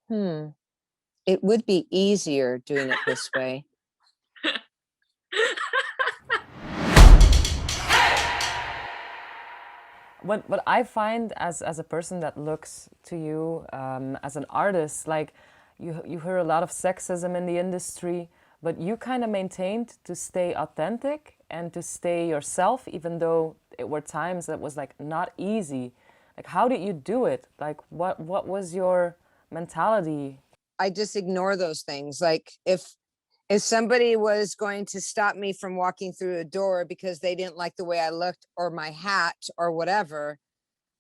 Hmm. It would be easier doing it this way. What I find as a person that looks to you as an artist, like you hear a lot of sexism in the industry, but you kind of maintained to stay authentic and to stay yourself, even though it were times that was like not easy. Like, how did you do it? Like, what was your mentality? I just ignore those things. Like if somebody was going to stop me from walking through a door because they didn't like the way I looked or my hat or whatever,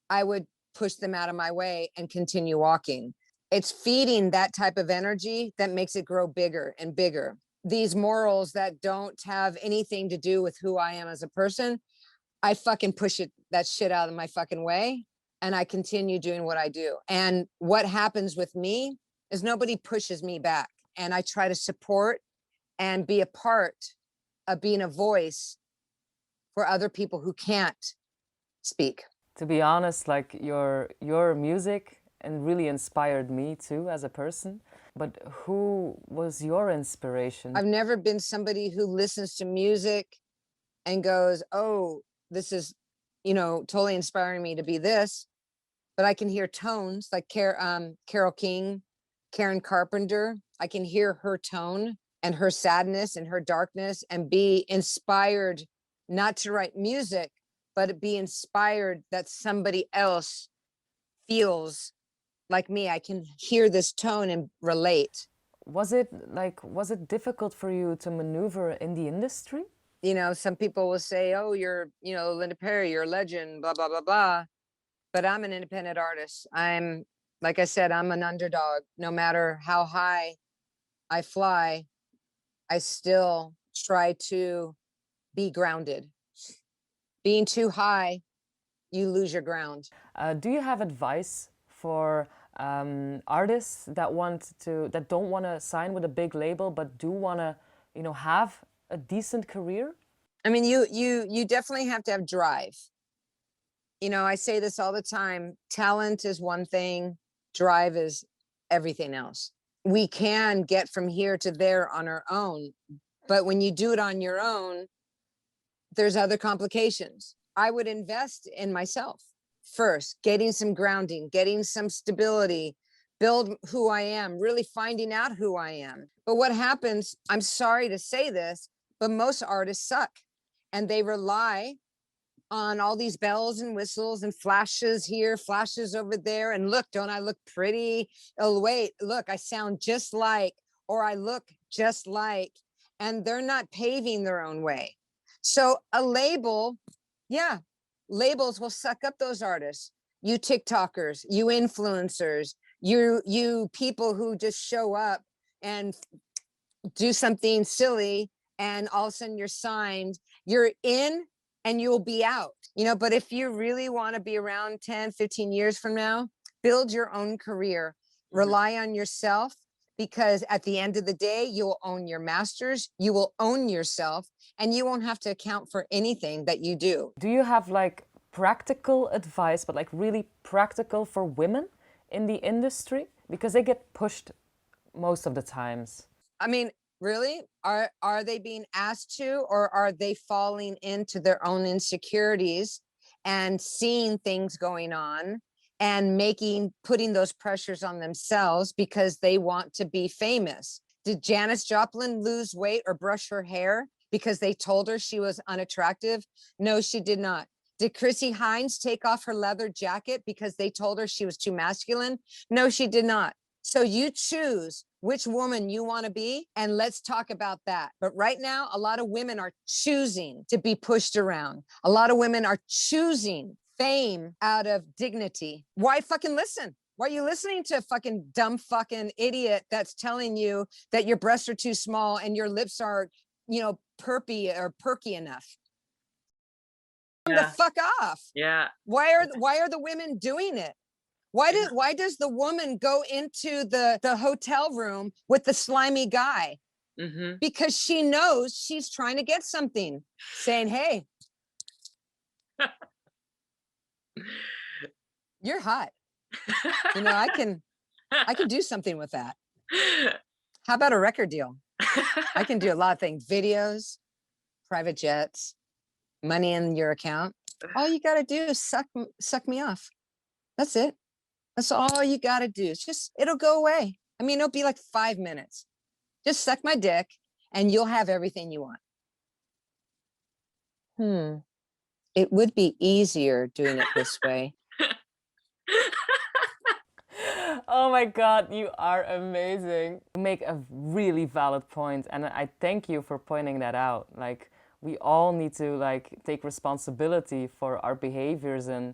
I would push them out of my way and continue walking. It's feeding that type of energy that makes it grow bigger and bigger. These morals that don't have anything to do with who I am as a person, I fucking push that shit out of my fucking way, and I continue doing what I do. And what happens with me is nobody pushes me back. And I try to support and be a part of being a voice for other people who can't speak. To be honest, like your music and really inspired me too as a person. But who was your inspiration? I've never been somebody who listens to music and goes, oh, this is, totally inspiring me to be this. But I can hear tones like Carole King, Karen Carpenter. I can hear her tone and her sadness and her darkness and be inspired not to write music, but be inspired that somebody else feels like me. I can hear this tone and relate. Was it difficult for you to maneuver in the industry? Some people will say, oh, you're, Linda Perry, you're a legend, blah, blah, blah, blah. But I'm an independent artist. Like I said, I'm an underdog. No matter how high I fly, I still try to be grounded. Being too high, you lose your ground. Do you have advice for artists that don't want to sign with a big label, but do want to, have a decent career? I mean, you definitely have to have drive. I say this all the time. Talent is one thing, drive is everything else. We can get from here to there on our own, but when you do it on your own, there's other complications. I would invest in myself first, getting some grounding, getting some stability, build who I am, really finding out who I am. But what happens, I'm sorry to say this, but most artists suck and they rely on all these bells and whistles and flashes here, flashes over there. And look, don't I look pretty? Oh, wait, look, I sound just like, or I look just like, and they're not paving their own way. So a label, yeah, labels will suck up those artists. You TikTokers, you influencers, you people who just show up and do something silly and all of a sudden you're signed, you're in and you'll be out, but if you really want to be around 10, 15 years from now, build your own career, rely on yourself, because at the end of the day, you'll own your masters, you will own yourself, and you won't have to account for anything that you do. Do you have like practical advice, but like really practical for women in the industry? Because they get pushed most of the times. I mean, really, are they being asked to, or are they falling into their own insecurities and seeing things going on and putting those pressures on themselves because they want to be famous? Did Janis Joplin lose weight or brush her hair because they told her she was unattractive? No, she did not. Did Chrissy Hines take off her leather jacket because they told her she was too masculine? No, she did not. So you choose which woman you want to be, and let's talk about that. But right now, a lot of women are choosing to be pushed around. A lot of women are choosing fame out of dignity. Why fucking listen? Why are you listening to a fucking dumb fucking idiot that's telling you that your breasts are too small and your lips are, perpy or perky enough? Yeah. The fuck off. Yeah. Why are the women doing it? Why does the woman go into the hotel room with the slimy guy? Mm-hmm. Because she knows she's trying to get something, saying, hey, you're hot. I can I could do something with that. How about a record deal? I can do a lot of things, videos, private jets, money in your account. All you got to do is suck me off. That's it. That's all you got to do. It's just, it'll go away. I mean, it'll be like 5 minutes. Just suck my dick and you'll have everything you want. It would be easier doing it this way. Oh my God, you are amazing. You make a really valid point, and I thank you for pointing that out. Like, we all need to like take responsibility for our behaviors and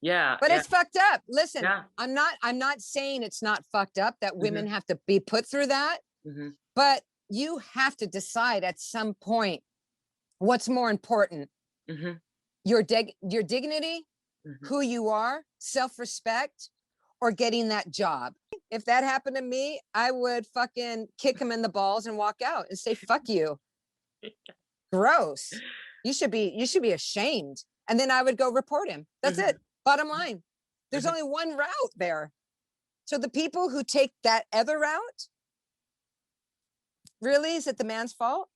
but it's fucked up. Listen, Yeah. I'm not saying it's not fucked up that women have to be put through that, but you have to decide at some point what's more important. Your dignity, who you are, self-respect, or getting that job. If that happened to me, I would fucking kick him in the balls and walk out and say, fuck you. Gross. You should be ashamed. And then I would go report him. That's it. Bottom line. There's only one route there. So the people who take that other route, really, is it the man's fault?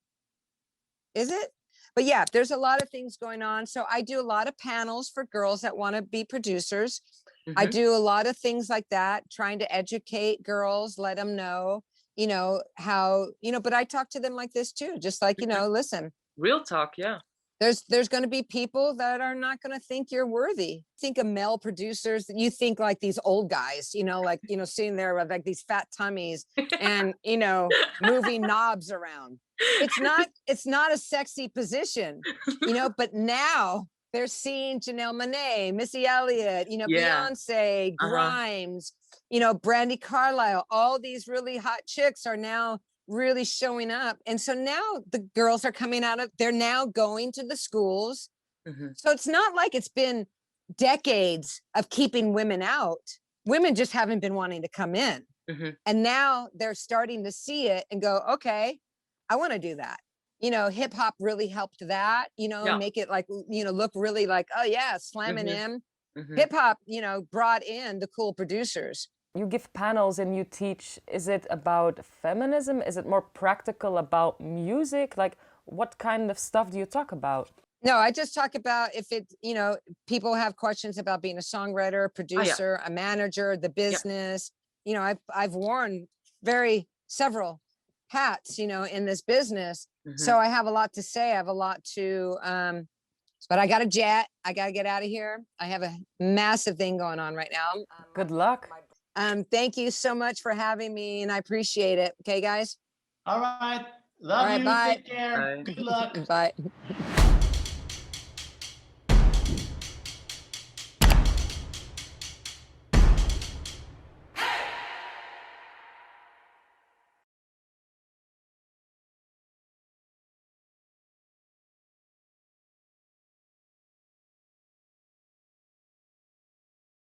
Is it? But yeah, there's a lot of things going on. So I do a lot of panels for girls that want to be producers. I do a lot of things like that, trying to educate girls, let them know, how, but I talk to them like this too, just like, listen. Real talk, yeah. There's going to be people that are not going to think you're worthy. Think of male producers, you think like these old guys, sitting there with like these fat tummies and, moving knobs around. It's not a sexy position, but now they're seeing Janelle Monáe, Missy Elliott, Beyonce, Grimes, Brandy Carlisle, all these really hot chicks are now really showing up. And so now the girls are coming they're now going to the schools. So it's not like it's been decades of keeping women out. Women just haven't been wanting to come in. And now they're starting to see it and go, okay, I want to do that. Hip hop really helped that, make it like, look really like, oh yeah, slamming him. Hip hop, brought in the cool producers. You give panels and you teach. Is it about feminism? Is it more practical about music? Like, what kind of stuff do you talk about? No, I just talk about if it, people have questions about being a songwriter, producer, a manager, the business. I've worn several hats, in this business. So I have a lot to say. I have a lot to, but I got a jet. I got to get out of here. I have a massive thing going on right now. Good luck. Thank you so much for having me, and I appreciate it. Okay, guys? All right. Love you. Bye. Take care. Bye. Good luck. Bye.